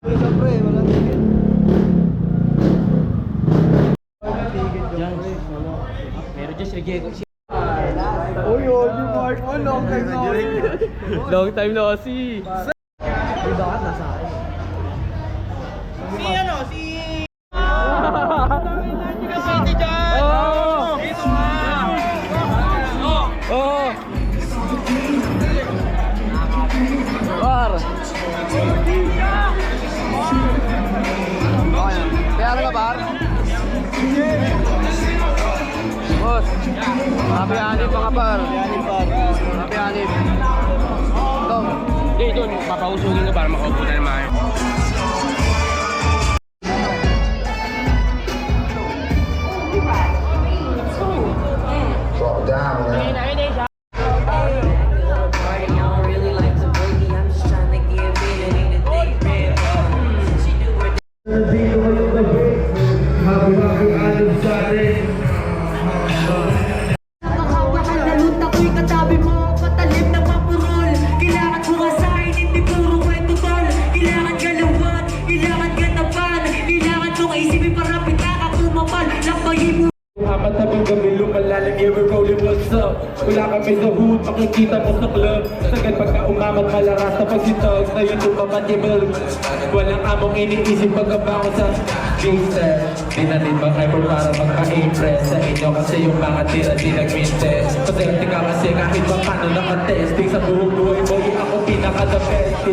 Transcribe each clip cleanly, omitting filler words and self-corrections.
Siyempre, walang tigil. Pero just reggae ko siya. Uy, Oji Mark. Oh, long time na ulit. Long time no see. Uy, bakit nasa akin? Si ano, si... Oh! Oh! Par! Kaya ano ka, Par? Boss! Happy Hanip mga Par! Happy Hanip! Ito! Hindi, doon. Papausugin ko para makaupo na naman. Drop it down, man. Matabang gabi lumalalim, yeah we're rolling, what's up? Wala kami sa hood, makikita mo sa club. Sagad pagka umamat malaras na pagsitog sa YouTube compatible. Walang among iniisip pagkabangon sa gangster. Di na rin mag-hyper para magka-impress sa inyo kasi yung mga tira di nag-mintes. Pasente ka kasi kahit pa paano nakatesting sa buong buhay mo, yung ako pinaka-the best.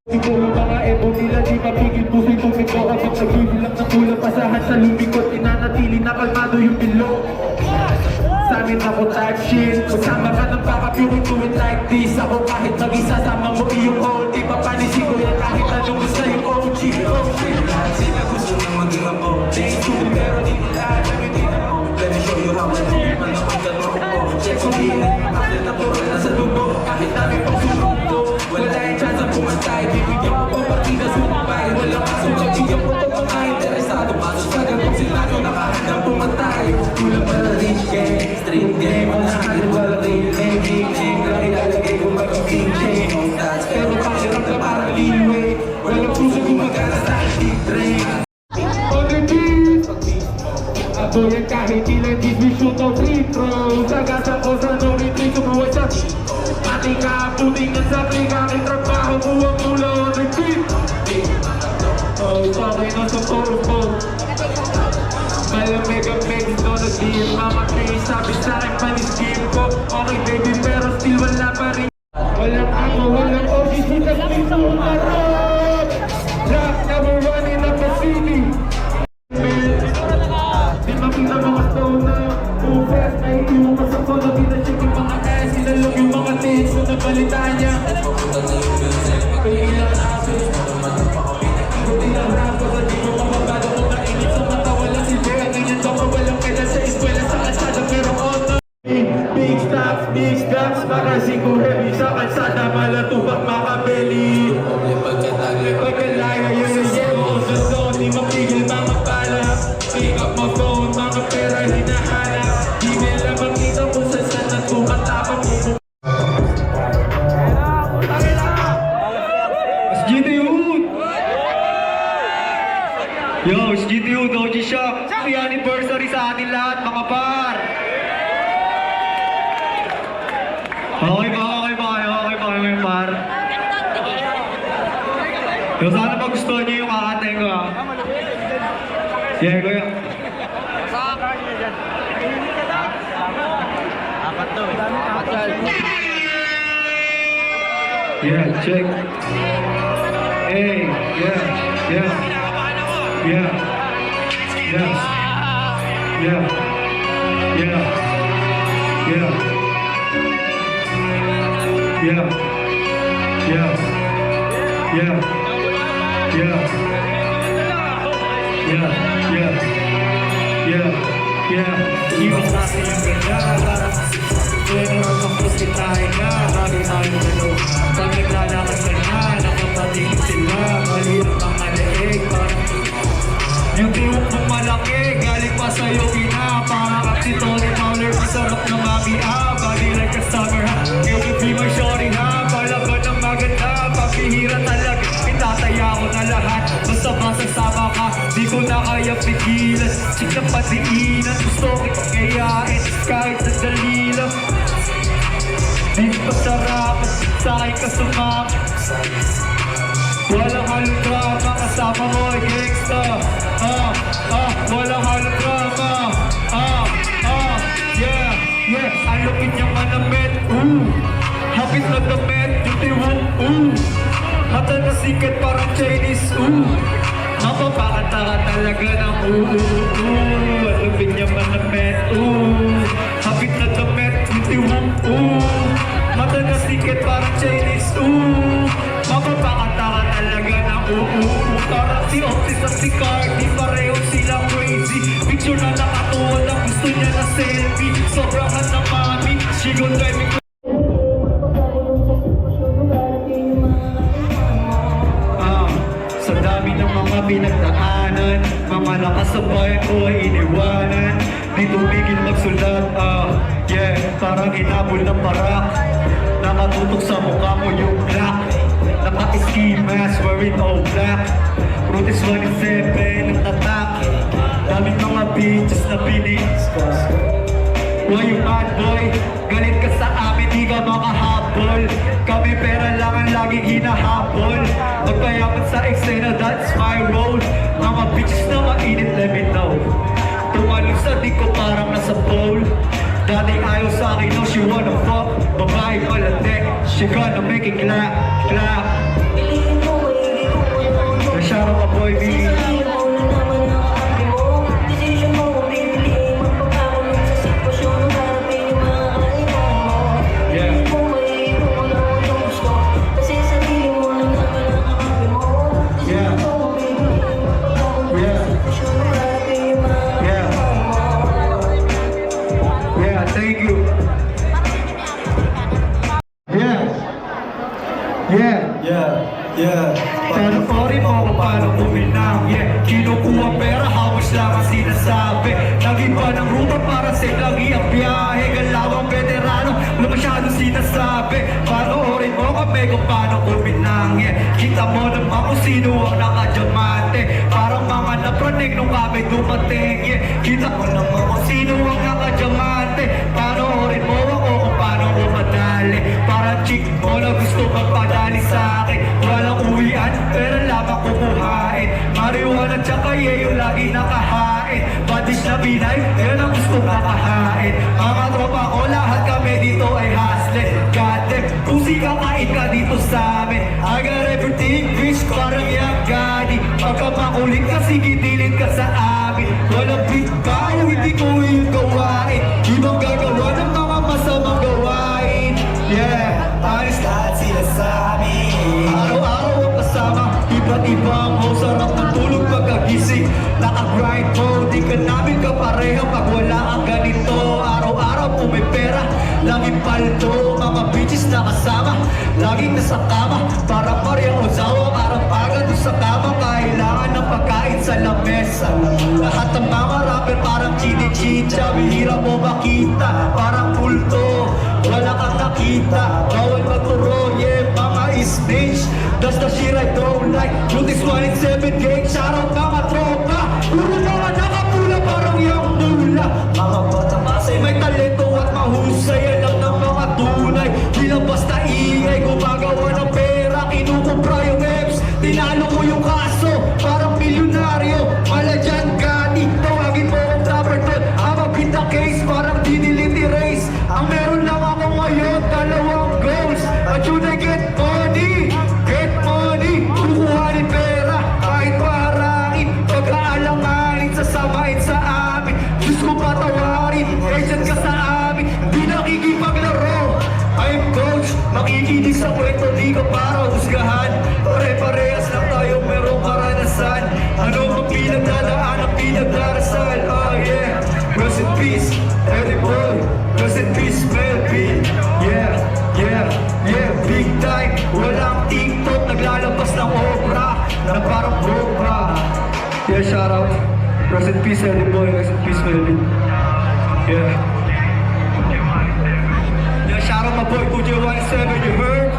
Siguro mga ebo nila di mapigil puso'y tumiko kapag nagbibilang ng kulang pasahan sa lumikot. Inanatili na kalmado yung bilo. Sa amin ako type shit. Kasama ka ng backup, you can do it like this. Ako kahit mag-isa sama mo iyong hold. Di papanisi ko yan kahit anong gusto yung OG. Sila gusto nang maging ang OG. Pero di nila alam hindi na mo. Let me show you how I do. Manapag ka mo ko. Check kung di na kasi natural na sa dugo. Kahit namin pang sumundo. Wala yung chance ang pumantay. Bibigyan ko pa partida sumabay. Walang kaso magbigyan ko pa mga interesado. Paso sa gantong sila nung nakahandang pumantay. Kulang para rich game, street game. Ang nakalit wala rin name, big name. Lang ilalagay ko mag-king chain. Pero pakiram ka parang leeway. Walang puso gumagana sa deep drain. On the beat ako yan kahit ilan di shoot o free throw. Sagasa ko sa no retreat sumuwag sa pati ka puting na sa aking trabaho ko ang ulo on the beat. Oh, sorry na sa puro ko. Malamig ang mix no nag-deal. Mama Kay sabi sa akin panis-game ko. Okay baby pero still wala pa rin. Walang ako, walang OGC na please ang marot. Rock number one in the city. Di makita mga stone na ufes. Ay yung masang ko na binachik yung mga S. Sinalog yung mga tits so nabalitaan niya. Kaya ilang asos. Hindi lang rap ko sa di mo mababado ko na init sa mata. Walang silbera ganyan ka walang kailan sa eskwela sa kalsada pero ono. Big stocks, makasing ko heavy sa kalsada. Malatubak makabeli. Pagkalaya yun ang yellow sa zone. Di mapigil mga bala. Pick up my phone, mga pera hinahanap. Di nila makita kung saan at kumatapang mo. SGT Hood! Yo, SGT Hood, OG Shock! Happy anniversary sa atin lahat mga par! Okay ba kayo par? Yo, sana magustuhan niyo yung kakatay ko ha. Yeah, kuya. Apat to eh. Apat yan. Yeah, check. Hey, yeah. Yeah. Yeah. Yeah. Yeah. Yeah. Yeah. Yeah. Yeah. Yeah. Yeah. Yeah. Yeah. Yeah. Yeah. Iwas natin yung ganyan. Pero magpapusitahin na. Marami tayo dalo. Pag naglalakad ka na, nakapatingin sila. Malirap ang maliig. Yung tiwok mong malaki, galing pa sa'yo ina. Parang kang si Tony Fowler, masarap na mami body like a summer ha. You could be my shorty ha. Palaban ng maganda, pambihira talaga. Itataya ko na Di ko na kaya pigilan, sikap patiinan. Gusto kitang kayain kahit sa dalilang. Di pasarapan, sa'kin ka sumama. Walang halong drama, kasama mo ay gangsta. Walang halong drama. Yeah, ang lupit niyang manamit. Hapit na damit, yung tiwong. Mata na sikat parang Chinese. Mapapakanta ka talaga ng ang lupit niyang manamit. Hapit na damit, yung tiwong. Mata na sikat parang Chinese. Mapapakanta ka talaga ng parang si Otis at si Cardi, pareho silang crazy. Picture na nakatuwa lang, gusto niya na selfie. Sobrang na mami, she gon' drive me. Sa dami ng mga pinagdaanan, mga nakasabay ko ay iniwanan. Di tumigil magsulat, parang hinabol ng parak. Nakatutok sa mukha mo yung black. Naka-ski mask, wearing all black. Brutus 27, nagtatak. Daming mga bitches na binis. Why you mad boy? Galit ka sa amin, di ka makahabol. Kami pera lang ang laging hinahabol. Magpayaman sa eksena, that's my role. Mga bitches na mainit, let me know. Tumalong sa di ko parang nasa pole. Dating ayaw sa akin, no, she wanna fuck. Babae palatek, she gonna make it clap, clap. Shout out my boy B. Panoorin mo kung paano kuminang. Kinukuha pera, hawas lang ang sinasabi. Nag-iba ng ruta para sa lagi ang biyahe. Galawang veterano, wala masyadong sinasabi. Panoorin mo kami kung paano kuminang. Kita mo naman kung sino ang nakadiamante. Parang mga napranig nung kami dumating. Kita mo naman kung sino ang nakadiamante. Panoorin mo ako kung paano ko madali. Parang chick mo na gusto magpadali sa akin. Walang uwian, pero lamang kukuhain. Marijuana tsaka yung lagi nakahain. Badis na binay, yan ang gusto makahain. Mga tropa ko, lahat kami dito ay hustler. Goddamn, pusi kakain ka dito sa amin. I got everything, bitch, parang yung gani. Pagka makulit ka, sige dilin ka sa amin. Walang beat ka, hindi ko yung gawain. Ibang gagawa ng mga masamang gawain. Alis lahat sila sa amin. Araw-araw ang kasama, iba't ibang sarap ng tulog pagkagising. Naka-grind mo, di ka namin kapareha pag wala ang ganito. Araw-araw po may pera, laging paldo. Mga bitches na kasama, laging nasa kama. Parang Maria Ozawa, parang pagod sa kama. Kailangan ng pagkain sa lamesa. Lahat ng mga rapper parang chinichicha. Bihira mo makita, parang kulto. Wala kang nakita, bawal maturo, mga snitch. That's the shit I don't like. Brutus 27 gang, shout out mga tropa. Puro mga nakapula, parang yung mula. Mga bata kasi may talento at mahusay. Alam ng mga tunay, di lang basta ingay. Gumagawa ng pera, kinukumpra yung apps. Tinalo ko yung kaso, parang milyonaryo. Mala dyan, gani, tawagin mo ang trapper doon. I'm a beat the case, parang diniliti race. Ang meron lang ako ngayon, dalawang goals. At yun ay get money, kukuhanin pera, kahit marangin. Pagkaalanganin, sasamain sa amin. Diyos ko patawarin, agent ka sa amin. Di nakikipaglaro, I'm coach. Makikinig sa kwento, di ka para husgahan. Pare-parehas lang tayo, merong karanasan. Ano ang pinagdadaan, ang pinagdarasal. Oh yeah, rest in peace, every boy. Rest in peace, Melvin. Big time. Walang TikTok, naglalabas ng obra na parang cobra. Shout out. Rest in peace, every boy. Rest in peace, Melvin. Shout out my boy, Kuja 17, you heard?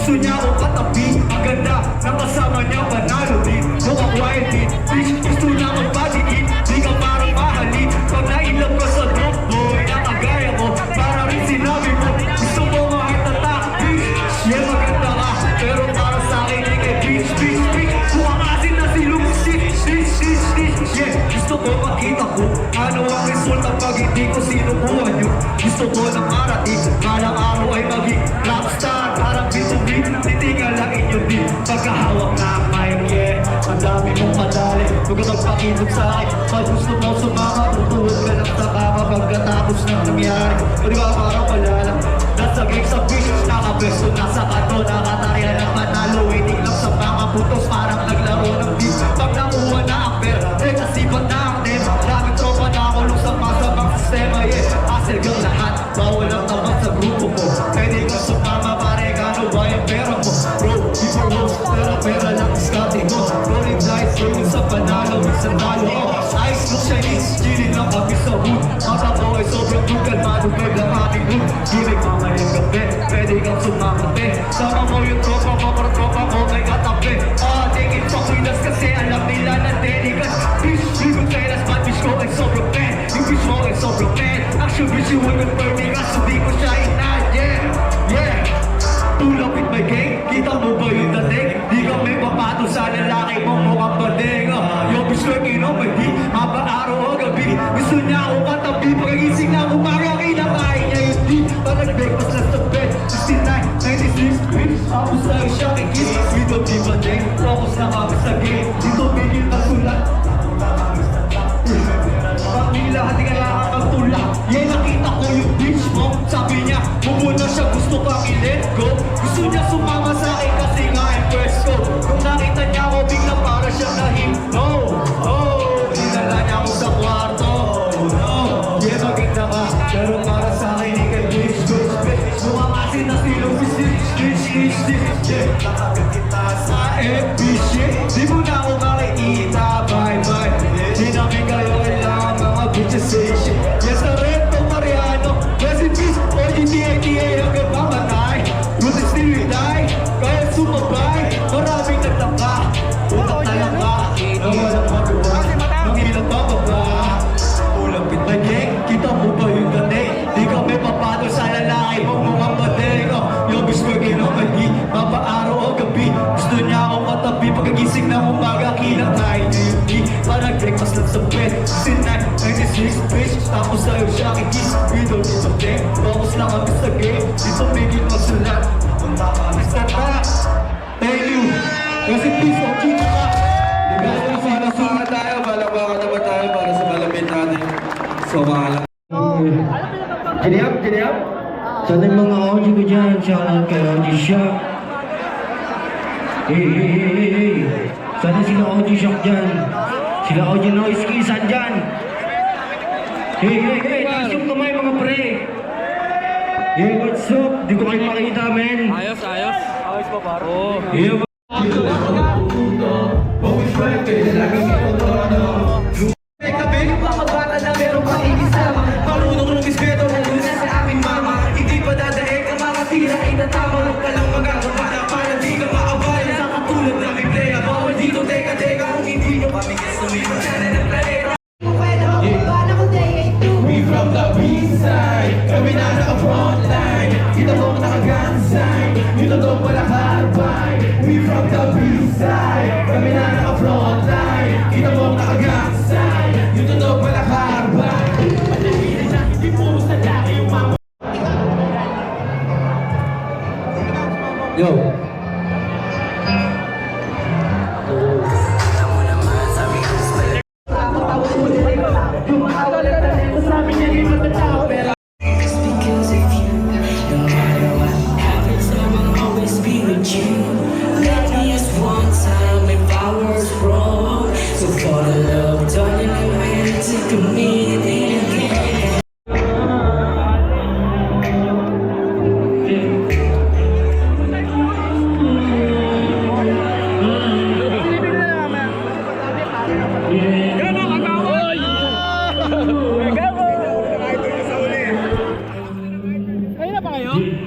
Gusto niya akong katabi, ang ganda ng kasama niya, panalo din. Mukhang quiet din, bitch, gusto niya akong badiin. Di ka parang mahalin, pag nailap ka sa drop boy, nakagaya mo, para rin sinabi mo, gusto mo ma-heart attack, bitch. Yeah, maganda ka, pero para sa akin ay kay bitch, bitch, bitch. Mukhang asin na silong shit, shit, shit, shit. Yeah, gusto ko makita ko, ano ang resulta pag hindi ko sinukuha nyo. Gusto ko ng marating, malang araw ay maging rockstar. Parang bitubit, titingal lang inyo din. Pagkahawak na ang mic, yeah, ang dami mong madali. Huwag ka magpakilog sa akin, pag gusto mo sumama, tutuwag ka lang sa kama pagkatapos ng nangyari. O di ba parang wala lang, nasa game sa beach, nakabesto, nasa kanto, nakataya ng manalo. Waiting lang sa mga putos, parang naglaro ng beat. Pag nakuha na ang pera, eh kasipat na ang name. Daming tropa na ako lung sa masamang sistema, yeah. Hassle girl lahat, bawal ang tapat sa grupo ko. Pwede kang sumama, pare, gano ba yung pera mo? Bro, before roast, pero pera lang diskarte mo. Rolling dice, rolling sa panalo, minsan talo ko. Ice look Chinese, chilling lang kami sa hood. Mata ko ay sobrang good, kalmado bird ang ating hood. Gimmick mamayang gabi, pwede kang sumakate. Sama mo yung tropa mo, para tropa ko may katabi. Tingin pa kwilas kasi alam nila na dedikas. Bitch, ligo teras, but bitch ko ay sobrang fan. Yung bitch mo ay sobrang fan. Action bitch, you will prefer me, kaso di ko siya inad, yeah, yeah. Tulak with my gang, kita mo ba yung dating? Di kami papato sa lalaki mo mukhang bading. Yung bitch ko may di, haba araw o gabi. Gusto niya ako katabi, pag-iising na umaga, kinakain niya yung di. Pag-breakfast na sa bed, 69, 96, bitch. Ako sa'yo siya kikis, we don't give a damn. Focus na kami sa game, dito bigil na sulat. Pamila, hati kailangan kang tulak. Yeah, nakita ko yung bitch mo. Sabi niya, mumuna siya, gusto kang i-let go. Gusto niya sumama sa akin kasi nga impress ko. Kung nakita niya ako, bigla para siyang nahimno. Oh, dinala niya ako sa kwarto. Oh, yeah, maganda ka, pero para sa akin, ikay bitch, bitch, bitch. Mukhang asin na silong bitch, bitch, bitch, bitch, yeah. Nakagad kita sa FB shit. Di mo na ako makikita, bye, bye. Di namin kayo kailangan mga bitches say shit. Yes, na rin to Mariano. Rest in peace, OGTA hanggang mamatay. Good is still we die, kaya sumabay. Maraming nagtaka, utak talaka. Na walang magawa, nang ilang bababa. Ulapit na gang, kita mo ba yung dating? Di kami papado sa lalaki mong mga bading. Yung bitch ko ginamagi, mapaaraw o gabi. Gusto niya akong katabi, pagkagising ng umaga, kilang tayo niya yung di. Parang breakfast lang sa bed, 69, 96, bitch. Tapos sa'yo siya kikis, we don't need a thing. Focus lang kami sa game, dito bigil masulat. Punta kami sa track. Thank you. Kasi please, OG ka. Baka tayo, balabaka naman tayo para sa malapit natin. So, mahala. Giniap? Sana yung mga OG ko dyan, shoutout kay OG Shock. Hey. Sana sila OG Shock dyan. Sila OG Noise Kisan dyan. Hey, taas yung kamay mga pre. Hey, what's up? Di ko kayo makita, men. Ayos, ayos. Ayos pa, par. Oo. Yeah, We from the east side, kami na naka-front line. Kita mo ang naka-gun sign, yung totoo pala harbay. We from the east side, kami na naka-front line. Kita mo ang naka-gun sign, yung totoo pala harbay. Panagilan na hindi puro sa laki yung mama. Yo. Because of you, no matter what happens, I will always be with you. Let me just one time if I was wrong. So for the love, darling, I'm ready to commit it again.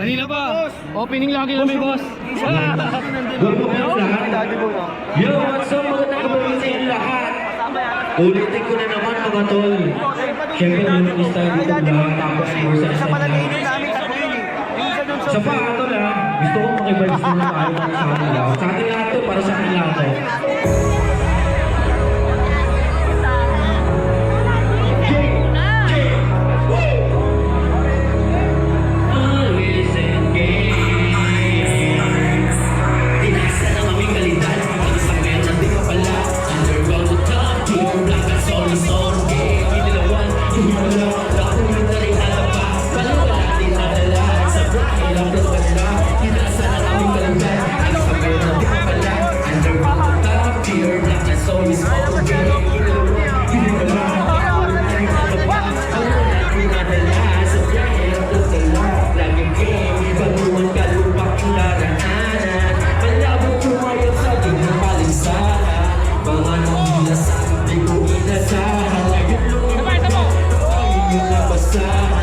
Kanina pa. Opening lagi kami, boss. Good morning lahat. Yo, what's up mga tagabagay sa inyo lahat? Ulitin ko na naman mga tol. Siyempre, nilinis tayo dito lahat. Tapos, sa Sa pa, tol ha. Gusto ko makibalik na tayo sa kanila. Sa atin lahat to, para sa akin lahat to.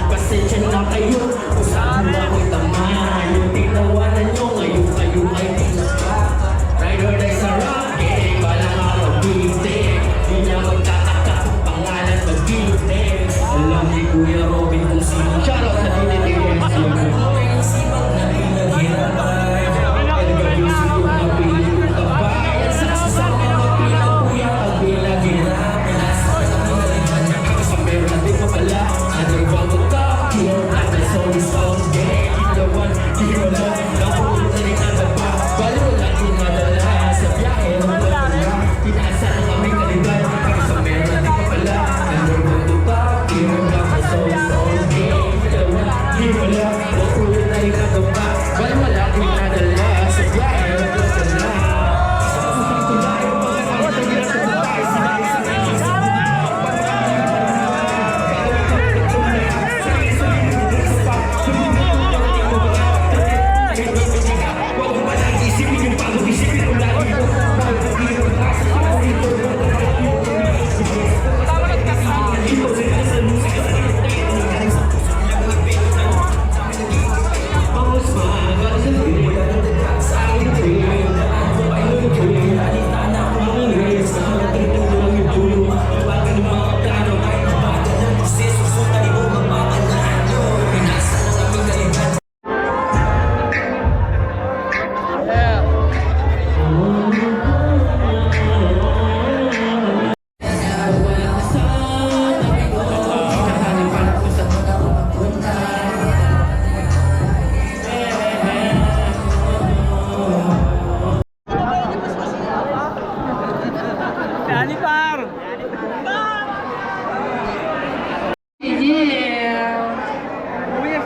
Pasensya na kayo kung saan na ako'y tamaan. Yung tinawanan nyo ngayon kayo ay tinaka. Rider day sa rock game, balang araw bitin. Di na magtataka kung pangalan mag-gitin. Alam ni Kuya Robin kung sino. Shoutout sa DDTS. Sipag na pinaghirapan. Nagabisi yung napili yung kabayan. Sa mga pinagpuya ang pinaghirapan. Sa meron natin mapala. Underground to top, here at the soul is all day. The one, hero love, napupunta rin ang baba. Balo lang tinadala sa biyahe ng pagkala. Tinaasa ng aming kalidad, kami sa meron natin mapala. Underground to top, here at the soul is all day. The one, hero love, napupunta rin ang baba. Balo lang tinadala sa biyahe ng pagkala. Sa pusong tulay, pagkakatagilan sa tulay, sinasakay sa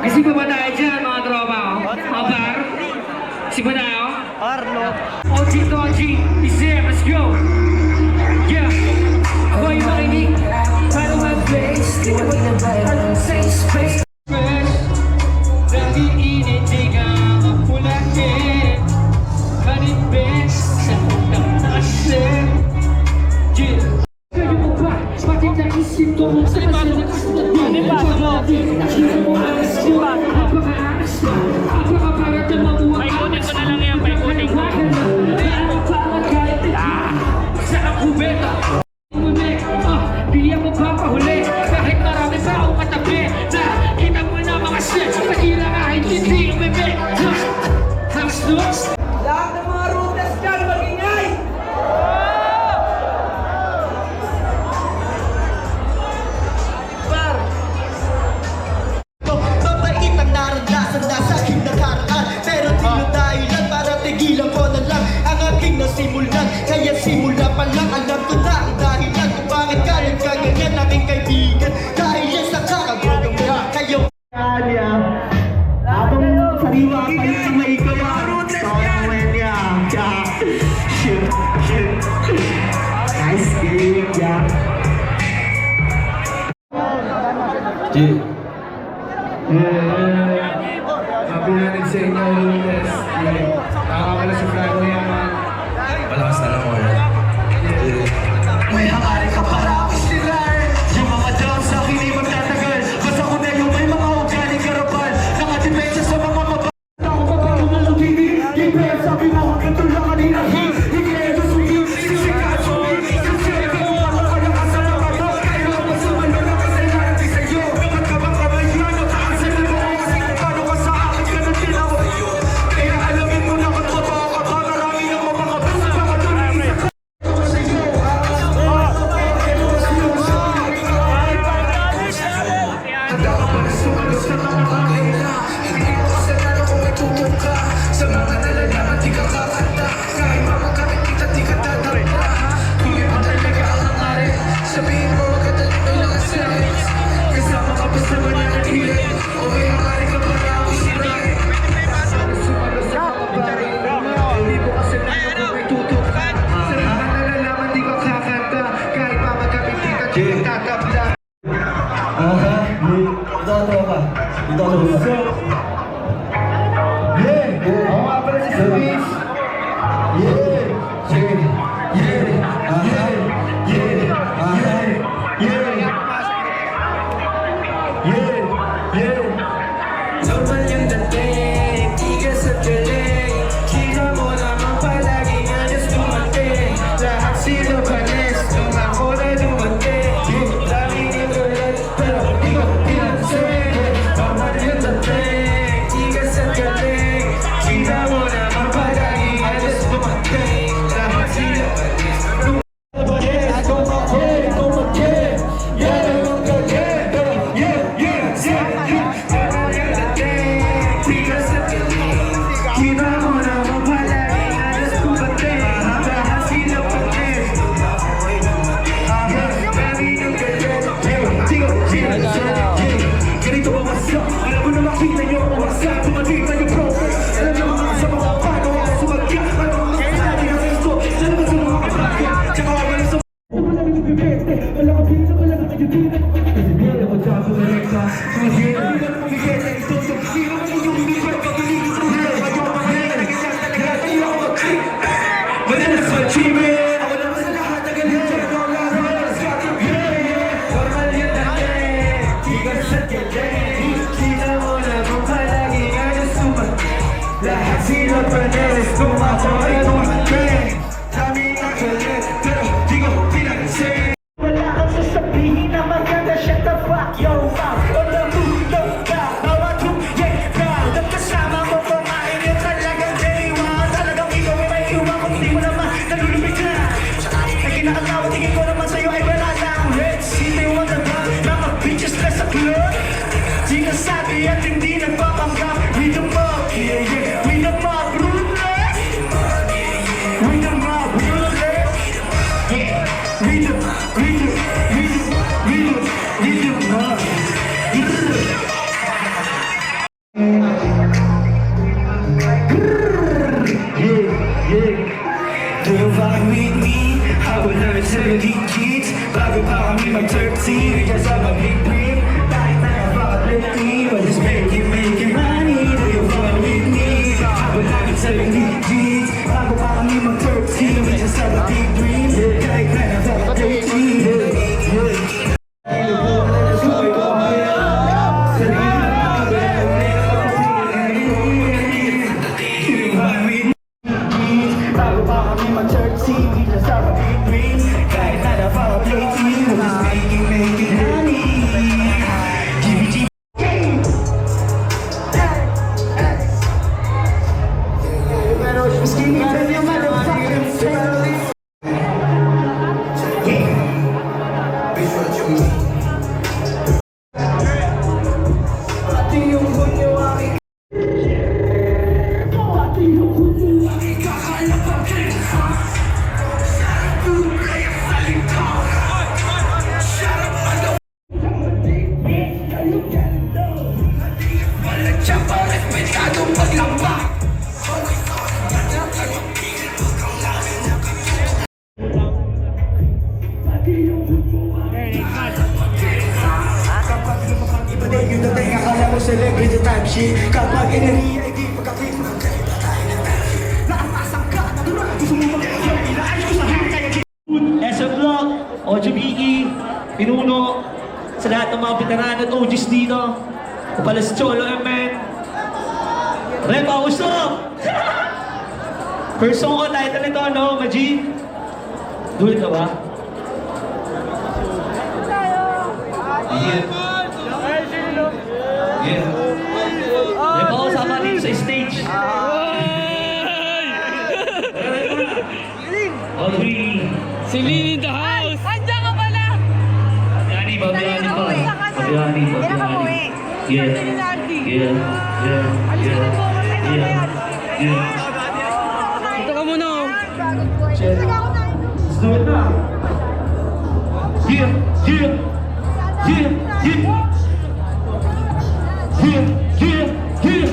Kasi pa ba tayo dyan mga tropa ko? Mga bar? Kasi ba tayo? Arlo. OG to OG, isip, let's go! Yeah! Ako'y makinig para mag-place. Di na pinabayad ng safe space. Nagiinit, di ka mapulakin. Manibes sa utang na asin. Yeah! Kayo mo ba? Pati naisip ko sa pasilakas na din. Nakita mo alas yun. Napaka-aas na. Napaka-parat na mamuha. Paikutin ko na lang yan, paikutin ko. Sa kubeta. Di ako papahuli. Kahit marami pa akong katabi. Nakita mo na mga shit. Pagkira kahit hindi umimi. Hangs looks. Lahat ng mga rutas dyan, mag-ingay! Mabait ang naranasan na sa aking nakaraan. Pero di na dahilan para tigilan ko na lang ang aking nasimulan. Kaya simula pa lang alam ko na ang dahilan kung bakit galit ka ganyan aking kaibigan. Dahil yan sa kakagulang mo kayo. Habang sariwa pa yung may gawa. Nice game, yeah. Sabi natin sa inyo, Lunes. Nakakawala sa vlog mo yan, man. Malakas na lang, Oya. May hangarin ka para ako silar. Yung mga down sa akin ay magtatagal. Basta ko na yung may mga ugaling karapal. Nakadepensa sa mga mababa. Ako pa ba lumalubili? Di pesa Dito ako sa Yeah! Ako nga pala si Service! Yeah! Sige! Yeah! Ahay! Yeah! Ahay! Yeah! Yeah! Yeah! Normal yung dating, tigas at galing. Kita mo naman palaging alas dumating. Lahat sila panis, nung ako na dumating. Daming igulat, pero di ko pinansin. Normal yung dating, tigas at galing. Kita mo naman palaging alas dumating. Lahat sila panis, nung lahat sila panis, kung ako ay dumating. Daming nagalit, pero di ko pinansin. Wala kang sasabihin na maganda, shut the fuck your mouth. Tulog ka, bawat humye ka. Nagkasama mo kumain yung talagang day one. Talagang ikaw ay may iwan kung di mo naman nalulubig ka. Ay kinakatawa, tingin ko naman sa'yo ay wala lang. Let's see, they want the gun. Mga bitches na sa club. Sinasabi at hindi nagpapanggap. We the mob, yeah, yeah. We the mob, ruthless. We the mob, ruthless. Yeah. We the mob. Do you vibe with me? Habang namin sa legit bago pa kami mag-13, just have a big dream. Kahit na napaka-plenty, but just making money. Do you vibe with me? Habang namin sa legit bago pa kami mag-13, we just have a big dream. Kahit na napaka-plenty. Bago pa kami mag-13, we just have a big dream. Kahit na napaka-plenty, we're just making money. GBG. Pero skinny, pero yung motherfucking family. Pati yung bunyo aking pati yung bunyo aking kakalapagin. Walang respetadong paglamba. Iba din yung dating akala mo celebrity type shit. Kapag ineriya, hindi pagkakit mo. Nakapasang ka, natural, gusto mo mag-enjoy. Inaayos ko sa hangkaya. SM Vlog, OGBE, Pinuno, sa lahat ng mga veteran at OGs dito. Kapala si Cholo MN. Repa, what's up? First song ko, title nito, no? Maji? Dulit na ba? Yeah. Yeah. Repa, kasama dito sa stage. OGBE. Si Lin in the house! Andiyan ka pala! Biryani ba? Biryani ba? Biryani ba? Hindi na ka-uwi. Yeah. Sabi ni Lardy. Yeah. Yeah. Alisin mo po kasi mamaya. Yeah. Ito ka muna! Bagong boy. Sige ako na. Let's do it now. Yeah. Yeah. Yeah. Yeah. Yeah. Yeah. Yeah.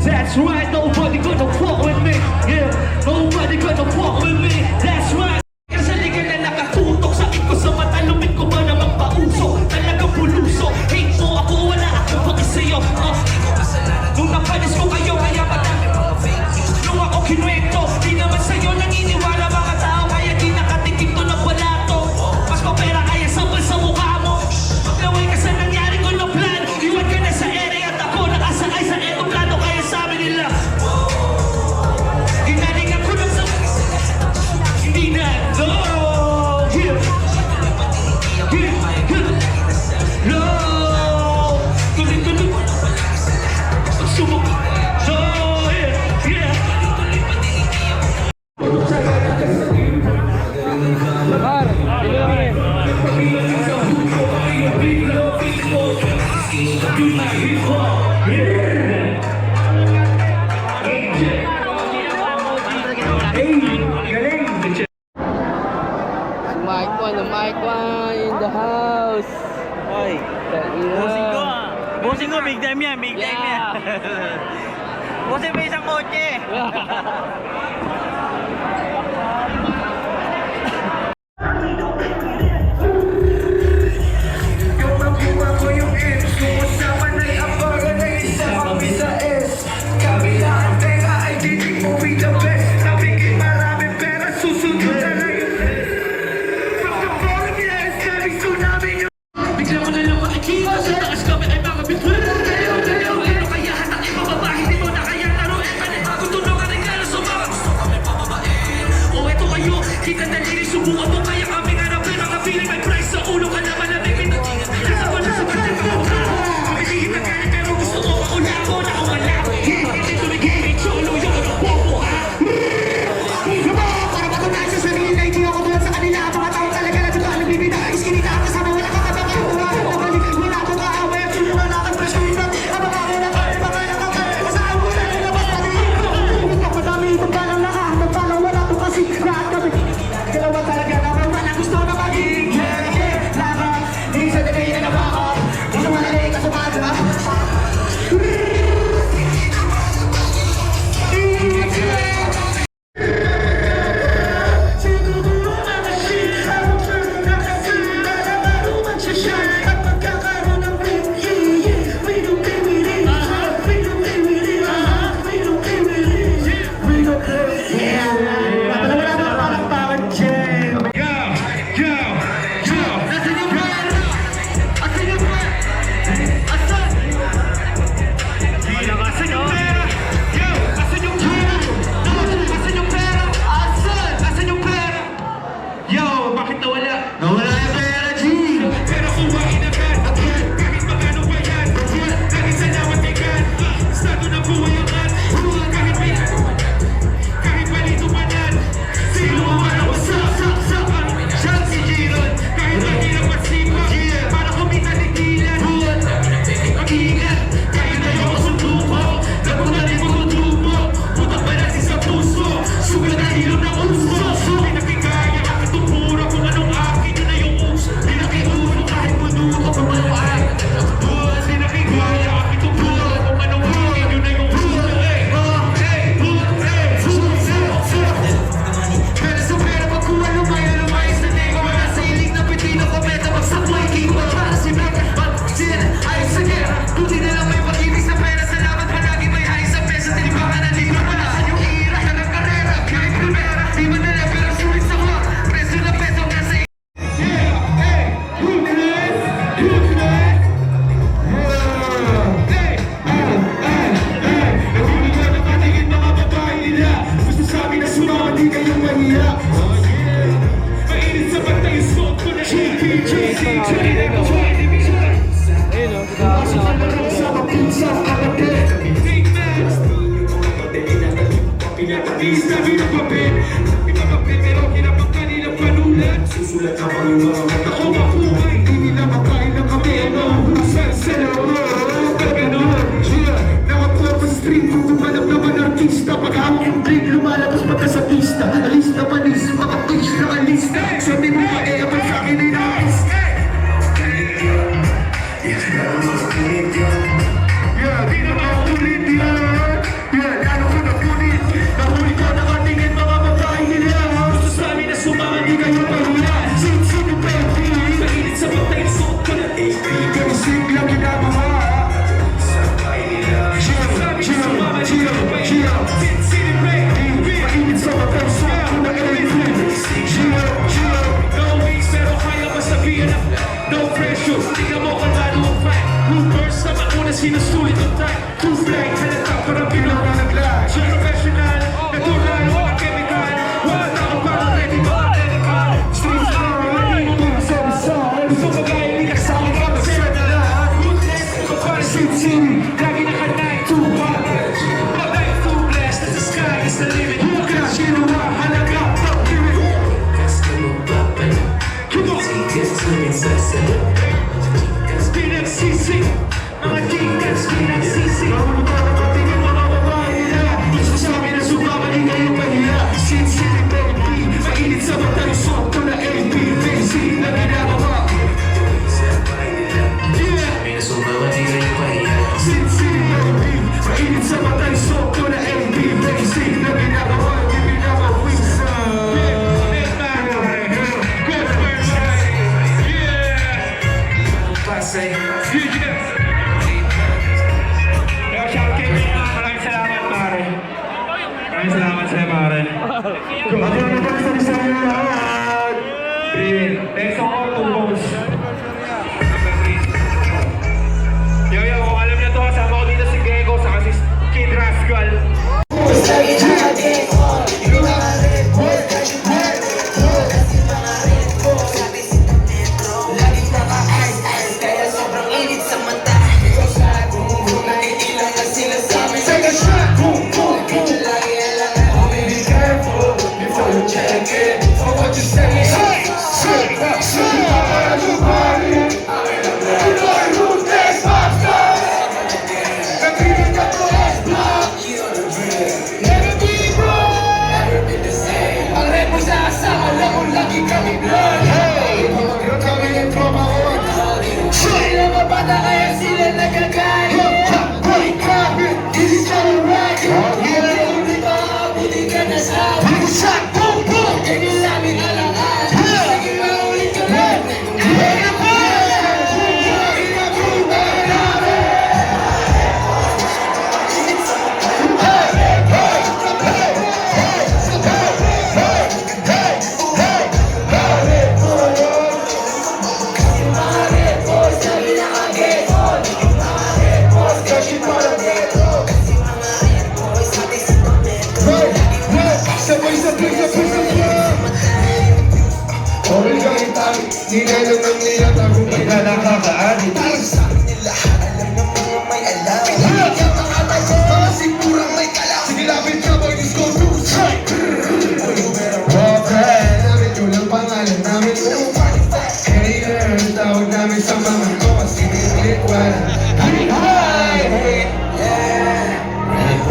That's right. Nobody gonna fuck with me. Yeah. Nobody gonna fuck with me. That's right. Kasi di ka na nakatutok sa iko sa mata. Lumit ko ba naman pauso? Talagang puluso. Hate mo ako, wala akong Mike One in the house. Oy, bossing ko ah. Bossing ko, big time yan, big time yan. Bossing may isang kotse. Kita daliri, subukan mo kaya kami harapin mga feeling may price sa ulo ka na malamig. Nasa ko na sa pagkat mo hindi kita kaya pero gusto mo maula ko na wala. Hindi tumigil may cholo yung bobo ha. Para matunan sa sarili na hindi ako tulad sa kanila. Mga tao talaga na dito alam bibida. Iskinita ako sa mga nakakabaka. Wala ko kaaway at sumunod na aking presyunan. Abang ako na kayo mga nakakaya. Masaan mo na nilabas na rin. Madami itong balang nakahanap balang wala ko kasi lahat kami. Dalawa talaga naman wala gusto na magiging Laka, di sa dagay na nabaka Gusto malalay ka sumadra Siguro mga siya Nakasira na maruman siya siya At magkakaroon ng rin We don't pay me rin We don't pay me rin We don't pay me rin We don't pay me rin Susulat ka pa yung mga mata ko makuhay Hindi nila makain ng kami Nauhusan sa loob Pagano'n Nakapuha pa sa street Kung tumanap naman artista Paghawak yung blade Lumalabas pagka sa pista Alis na panis Mga page na alis Sabi mo ba eh Abang sa akin ay nais Di na maulit yan Lalo ko na punit Nahuli ko nakatingin mga babae nila Gusto sa amin na sumama Di kayo pahula Sino pa yung feeling Mainit sa patay Suot ko na AP Kami siglang ginagawa Chill Sino mainit sa patay Suot ko na AP Chill No wings pero kaya masabihan na No pressure Tingnan mo kung ano ang fight Blue burst na mauna sinusulit ang time Two flight halata parang pinuha nag-lag Professional Natural walang chemical Wala ako parang ready mga medical Street style Hindi mo mga sabi-sabi Gusto mo kaya hindi ka sa akin Kapag sila na lahat Ruthless Ikaw para sin-sin Lagi naka-night Too hot My life too blessed As the sky is the limit Huwag ka sinuwa Halaga Don't give it Come on PNCC say, Future! Kaya shout kay Mia, maraming salamat pare. Maraming salamat sa'yo pare. Maraming salamat sa inyo lahat. Next song ko, Two Bones. Yo, kung alam niyo to, sama ko dito si Gego, saka si Kid Rascal.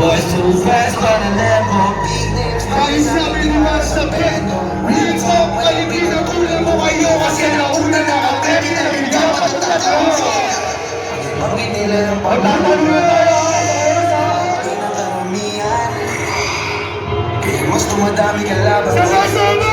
Boys too fast, but I never ayos namin luwas sa bed. Real talk, alipin ang kulang mo kayo kasi nauna na kami na dapat tatapos. Bakit nila ng pagtatalo na tayo? Kaya mas tumadami ka laban. Sama-sama!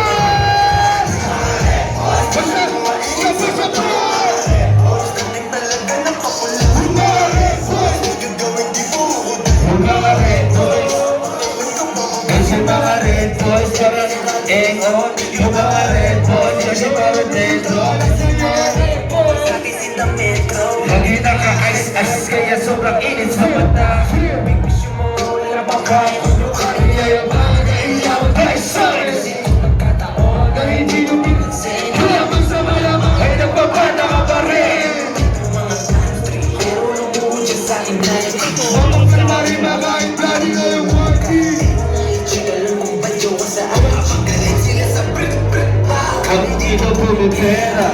Yung mga red boys, kasi parang dentro. Magina ka ice-ice, kaya sobrang init sa mata. Bigbish mo, wala pa ka. Kaya yung mga kailangan ay sa'yo. Magkataon na hindi lumipinsin. Kaya magsama-lamang ay nagpapata ka pa rin. Pero lumuhod siya sa inay. Mamang kalmari, mga implani na yung waki. Kami dito pumipera,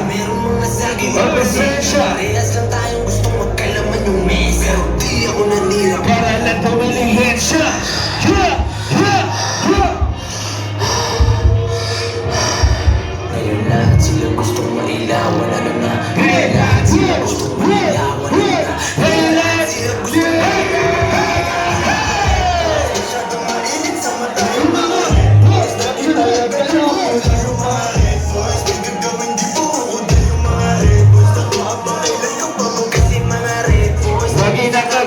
mapasensya. Parehas lang tayong gusto magkalaman yung mesa. Pero di ako nanira para lang tumalihin siya. Ngayon lahat sila gustong mailawan. Ano na? Ngayon lahat sila gustong mailawan. Ano na? Ngayon lahat sila gustong mailawan. Masyadong mainit sa mata. Yung mga boys na talaga na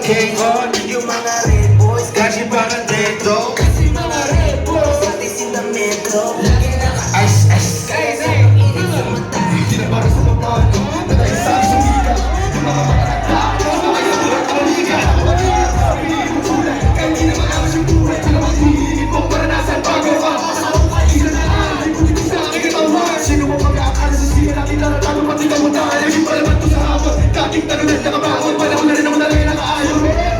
King on, yung mga red boys, kasi parang dentro. Kasi mga red boys, atis in the metro. Lagi naka-ice-ice, kaya sobrang init sa mata. Hindi na para sa papato, nataisang sumika. Yung mga matarata, yung mga yung kaliga. Pili mo kulay, kaya hindi naman amas yung buhay. Kung naman hihilip mo, para nasan bago ka. Sa ukay, isa na lang, ay pulitin sa aking katawan. Sino mo mag-aakala sa siya, natin taratalo, pati ka mo tayo. Yung palaman ko sa hapon, kaking talunan, nakabahon, panahon na rin naman na rin nakaayon.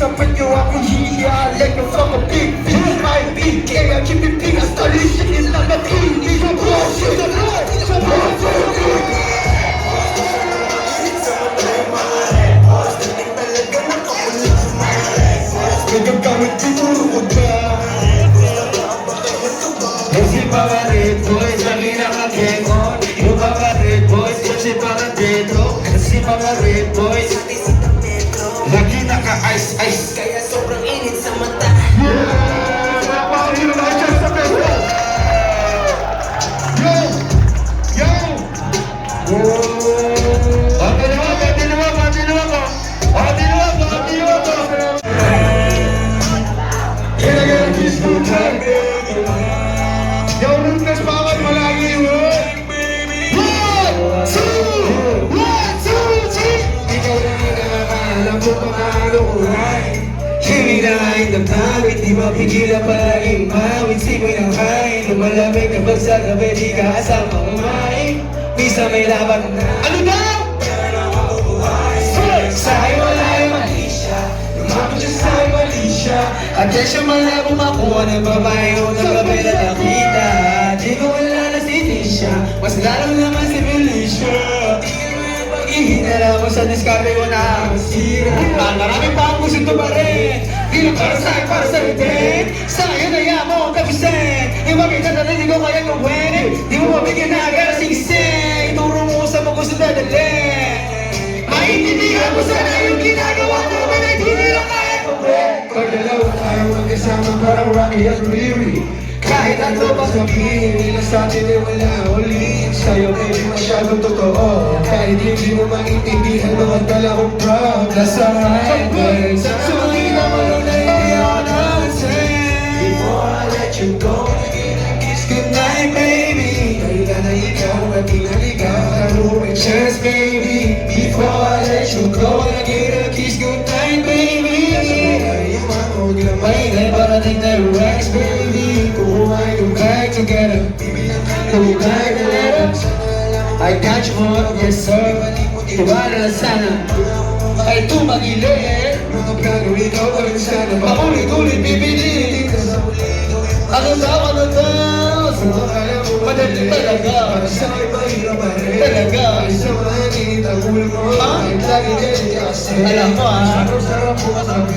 sapat nyo akong hiya. Like a fuck a big fish, my big kaya keep it big as talisik nila nakinig. Sa bullshit, sa bullshit, sa bullshit. Nagagamit siguro ko ba? Kasi mga red boys ang inakagengon. Yung mga red boys kasi mga dedo. Kasi mga red boys lagi naka-ice-ice. Kaya sobrang init sa mata. Yeah! Napakahilo na siya sa peso! Yo! Yo! Continuo ko! Can I get a kiss good time, baby? Yo, Lucas, bakit malagi yun? 1, 2, 1, 2, 3! Ikaw lang yung nakakaalam kung paano ko ay hinilain ng tawid, di mapigilan palaging mawid. Simoy ng kain, lumalamig kapag sa gabi di ka asama kumain. Misa may laban na ano daw? Sa'yo wala yung mali siya, lumapit siya sa'yo mali siya. At yan siya malabo makuha ng babae o ng gabi na nakita. Di ko wala na si Tisha, mas lalo naman si Felicia. Ihinala mo sa diskarte ko na masira. Marami pa ang gusto to pa rin. Di lang para sa'yo, para sa'yo din. Sa'yo na yan mo kapisin. Yung makita na rin, di ko kaya gawin. Di mo mabigyan na agad singsing. Ituro mo sa mga gusto dadalhin. Maintindihan mo sana yung ginagawa mo. Manay di nila kaya gawin. Pag dalawa tayo magkasama parang Rocky at Riri. Kahit ano pa sabihin nila sa atin ay wala ulit. Sa'yo baby masyadong totoo. Kahit hindi mo maintindihan mga dala kong proud. Nasa right sa hindi na marunong na hindi ako nonsense. Before I let you go, kiss goodnight baby. Dahil na ikaw at pinaligaw. Laro may chance baby. Before I let you go, kiss goodnight baby. May parating na racks baby. Kukuhain yung bag together. Kukuhain na letter. I got you more, yes sir. Tiwala na sana ay tumagilid. Mga plano ikaw pa rin sana. Paulit-ulit bibili. Ang usawa na daw. Madali talaga. Para sa'yo mahirap pa rin. Talaga. Isa mahangin ang ulo mo. Lagi din kasi. Alam mo sarap mo kasabi.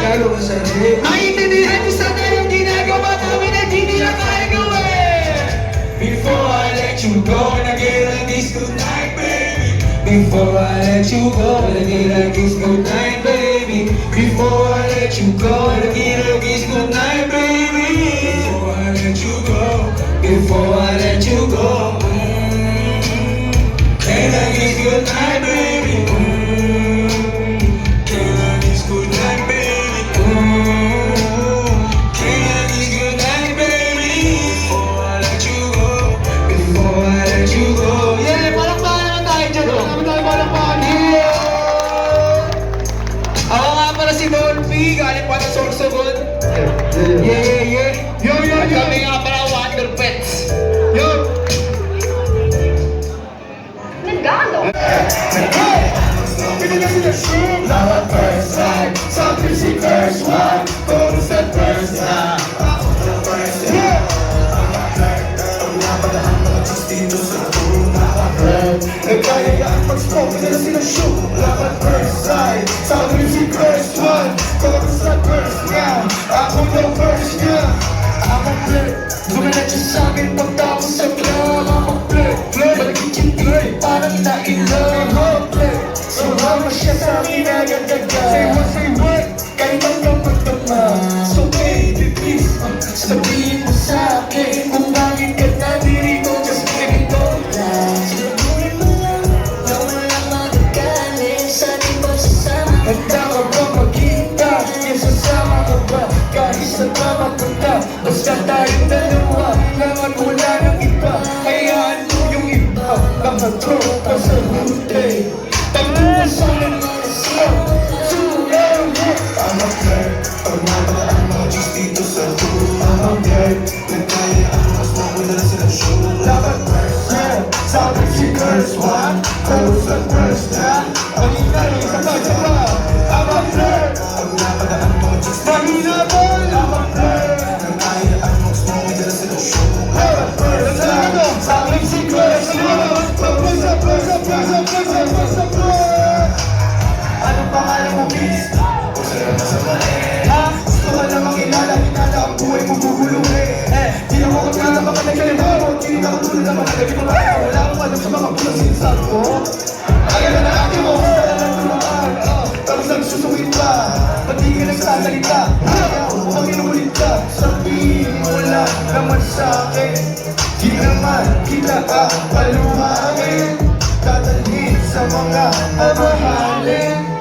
Lalo ka sa rin. Maintindihan mo sana yung ginagawa namin na di nila kaya gawin. Before I let you go, nag-get a kiss goodnight, baby. Before I let you go, nag-get a kiss goodnight, baby. Before I let you go, nag-get a kiss goodnight, baby. Before I let you go, before I let you go. Can I kiss goodnight, baby? Can I kiss goodnight, baby? Can I kiss goodnight, baby? Before I let you go, before I let you go. Yeah, palakpakan naman tayo dyan. Kami tayo palakpakan. Yeah! Ako nga pala si Dolphy, galing pa sa Sorsogon. Yeah. Yo. At kami nga pala Wonder Pets. Yo! Nagano? Love at first sight, something she first one, chorus at first time. Ako na first time. Ang napadaan mga chicks dito sa nakaka-friend. Nagkayayaan pag-smoke, nila sila shoot. Love at first sight, something she first one, chorus at first time. Ako na first time. Ako play, gumalat siya sa'kin pagtapos sa club. Ako play, balagit yung play, parang na-in-love. Play, sumama siya sa'kin agad-agad. Say what, kahit ang pagtama. So baby please, sabihin mo sa'kin kung bakit ka nadirito. Just give it all lang. Siguro mo lang na walang magagaling sa di pagsasama. Handa ka ba magkita? Isasama ka ba? Kahit sa tama punta, basta tayong dalawa lang at wala ng iba. Hayaan mo yung iba, mga tropa sa huli. Tangungan sa mga siya, sulang mo. I'm a play, pag napadaan mga chicks dito sa huli. I'm a play, nagkayaan mas mauna na sila show. Dapat first time, sabi si first one, close at first time. Pag-ina yung isa pa. I'm a play, Nakatulog na malagay ko na wala akong alam sa mga pulasinsan ko. Ayaw na akin mo, gusto na lang tuluan. Tapos nagsusuwit pa, ba't di ka nagsasalita? Ayaw, ang inulit ka, sabihin mo lang naman sa'kin. Di naman kita paluhain, dadalhin sa mga amahalin.